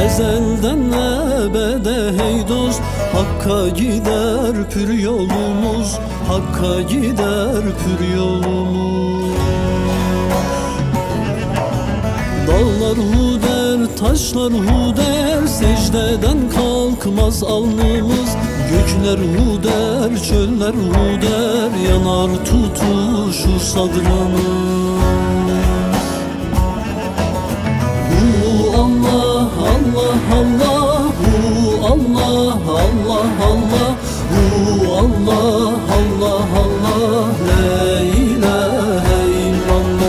Ezelden ebede hey dost, Hakk'a gider pür yolumuz, Hakk'a gider pür yolumuz. Dağlar hu der, taşlar hu der, secdeden kalkmaz alnımız. Gökler hu der, çöller hu der, yanar tutuşur sadrımız. Hu Allah, Allah, Allah, hu Allah, Allah, Allah, hu Allah, Allah, Allah, la ilahe illallah.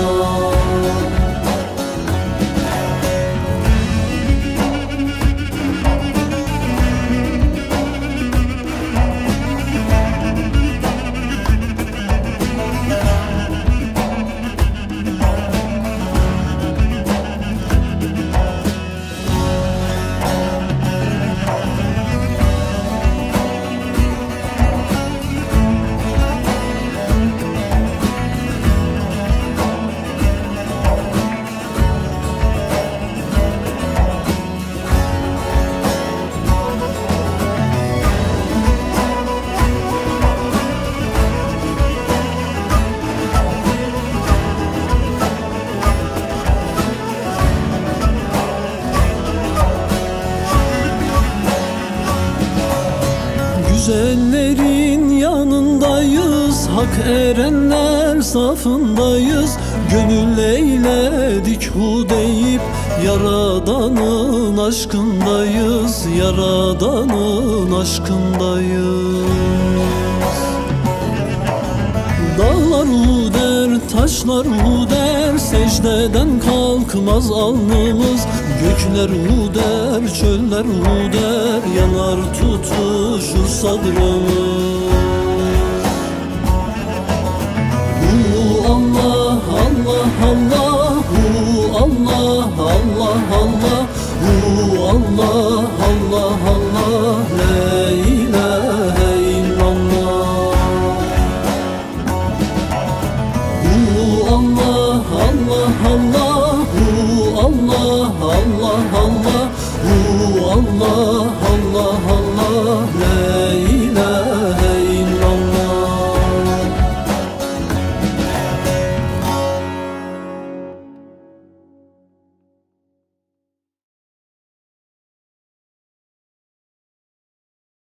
Güzellerin yanındayız, hak erenler safındayız. Gönül eyledik hu deyip, Yaradan'ın aşkındayız, Yaradan'ın aşkındayız. Dağlar hu der, taşlar hu der, secdeden kalkmaz alnımız. Gökler hu der, çöller hu der, yanar tutuşur sadrımız.